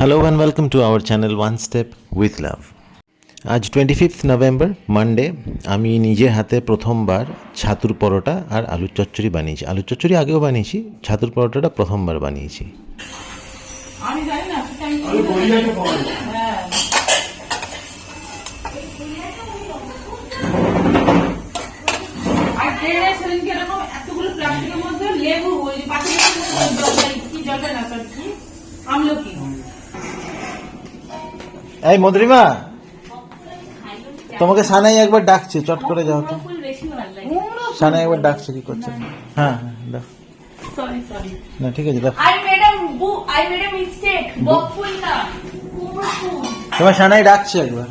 Hello and welcome to our channel One Step with Love. আজ 25th November Monday আমি নিজে হাতে প্রথমবার ছাতুর পরোটা আর আলুর চচ্চড়ি বানিয়েছি। আলুর চচ্চড়ি আগেও বানিয়েছি, ছাতুর পরোটাটা প্রথমবার বানিয়েছি। আমি জানি না এতগুলো প্লাস্টিকের মধ্যে লেবু ওই আমলকি। এই মধুরিমা, তোমাকে সানাই একবার ডাকছে, চট করে যাও তো। সানাই একবার ডাকছে, কি করছে? হ্যাঁ দেখ। সরি সরি না ঠিক আছে, দেখ। I made a mistake. বকফুল না, কুমড়ো ফুল। তোমার সানাই ডাকছে একবার।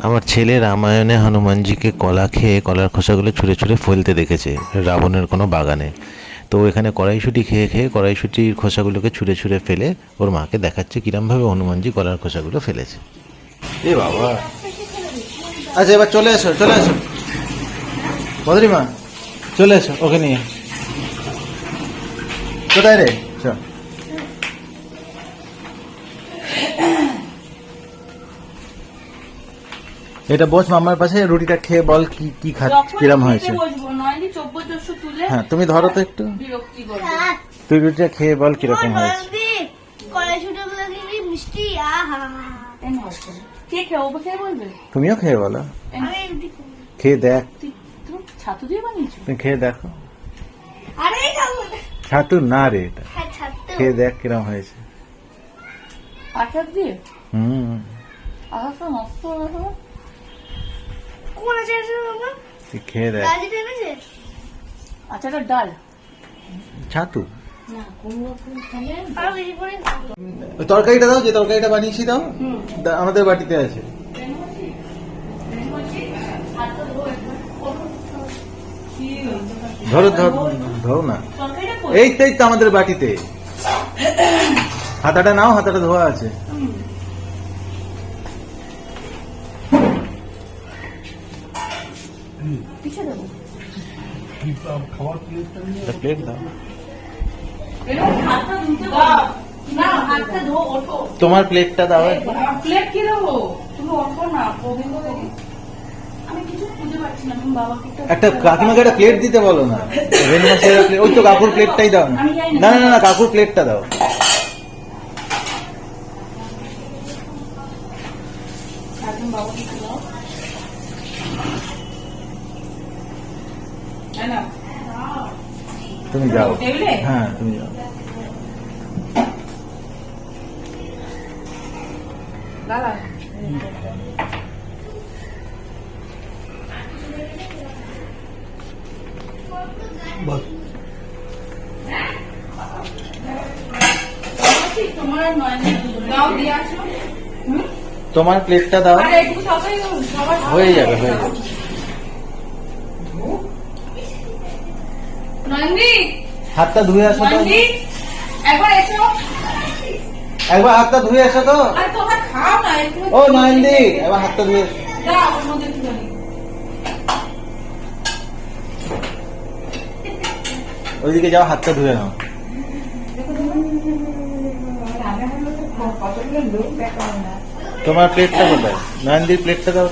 আমার ছেলে রামায়ণে হনুমানজিকে কলা খেয়ে কলার খোসাগুলো ছুঁড়ে ছুঁড়ে ফেলতে দেখেছে রাবণের কোনো বাগানে। তো এখানে কড়াইশুঁটি খেয়ে খেয়ে কড়াইশুঁটির খোসাগুলোকে ছুঁড়ে ছুঁড়ে ফেলে ওর মাকে দেখাচ্ছে কিরমভাবে হনুমানজি কলার খোসাগুলো ফেলেছে। এ বাবা, আচ্ছা এবার চলে এসো, চলে এসো মধুরিমা, চলে এসো ওকে নিয়ে। কোথায় রে? চল। এটা বস মামার পাশে, রুটিটা খেয়ে বল কি কি কিরম হয়েছে। হ্যাঁ তুমি ধরো তো একটু, তুই রুটিটা খেয়ে বল কিরকম হয়েছে। তুমিও খেয়ে বলো, খেয়ে দেখ। ছাতু দিয়ে বানিয়েছো? তুমি খেয়ে দেখো। ছাতু না রে, এটা খেয়ে দেখ কিরম হয়েছে। আচার দিয়ে? আচ্ছা নষ্ট তুই খেয়ে দেখ। আচারটা ডাল ছাতু তরকারিটা দাও, যে তরকারিটা বানিয়েছি দাও, আমাদের বাটিতে আছে। ধরো ধরো না, এই তো আমাদের বাটিতে। হাতাটা নাও, হাতাটা ধোয়া আছে। প্লেট দাও। তোমার প্লেটটা দাও। প্লেট কি দেবো? তুমি অটো না, আমি কিছু খুঁজে পাচ্ছি না। তুমি বাবাকে একটা কাকিমাকে একটা প্লেট দিতে বলো না। ওই তো কাকুর প্লেটটাই দাও। না না না, কাকুর প্লেটটা দাও। তুমি যাও, হ্যাঁ তুমি যাও। তোমার প্লেটটা দাও, হয়ে যাবে হয়ে যাবে। হাতটা ধুয়ে আসো তো, একবার হাতটা ধুয়ে আসো তো। ও নয়নদি, এবার হাতটা ধুয়ে এসো। ওইদিকে যাও, হাতটা ধুয়ে নাও। তোমার প্লেটটা কোথায়? নয়নদির প্লেটটা দাও।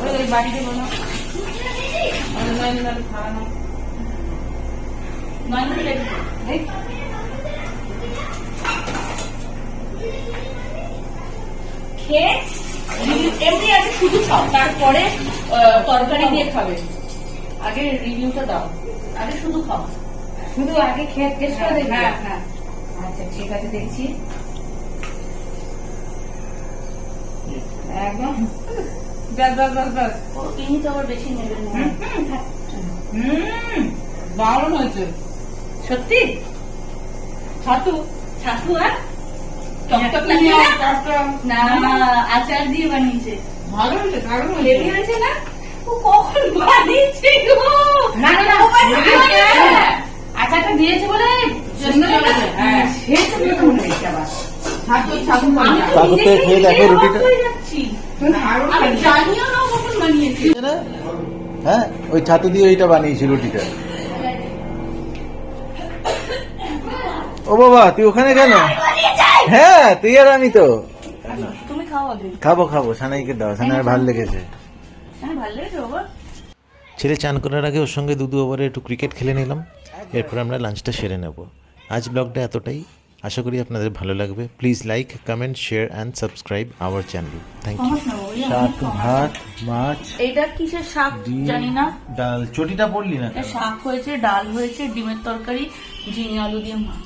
এমনি আগে শুধু খাও, তারপরে তরকারি দিয়ে খাবে। আগে রিভিউটা দাও, আগে শুধু খাও। শুধু আগে খেয়ে টেস্ট করে দেখি। হ্যাঁ হ্যাঁ, আচ্ছা ঠিক আছে, দেখছি। একদম ইনি তো আবার বেশি নেবেন না। দারুণ হয়েছে সত্যি। ছাতু ছাতু আর না, আচার দিয়ে বানিয়েছে। ভালো হয়েছে, দারুণ হেভি হয়েছে না? ও কখন বানিয়েছে গো? না না না, আচারটা দিয়েছে বলে খেয়ে দেখো রুটিটা। হ্যাঁ ওই ছাতু দিয়ে ওইটা বানিয়েছি রুটিটা। ও বাবা, তুই ওখানে কেন? হ্যাঁ তুই আর আমি তো তুমি খাও আগে। খাবো খাবো, সানাইকে দাও, সানাই ভালো লেগেছে। হ্যাঁ ভালো লেগেছে বাবা। ছেলে চান করার আগে ওর সঙ্গে দু ওভারে একটু ক্রিকেট খেলে নিলাম, এরপর আমরা লাঞ্চটা সেরে নেব। আজ ব্লগটা এতটাই, আশা করি আপনাদের ভালো লাগবে। Please like, comment, share and subscribe our channel. Thank you. শাক, ভাত, মাছ, এটা কিসের শাক জানি না। ডাল, চটিটা পড়লি না? শাক হয়েছে, ডাল হয়েছে, ডিমের তরকারি, ঝিঙে আলু দিয়ে মাছ।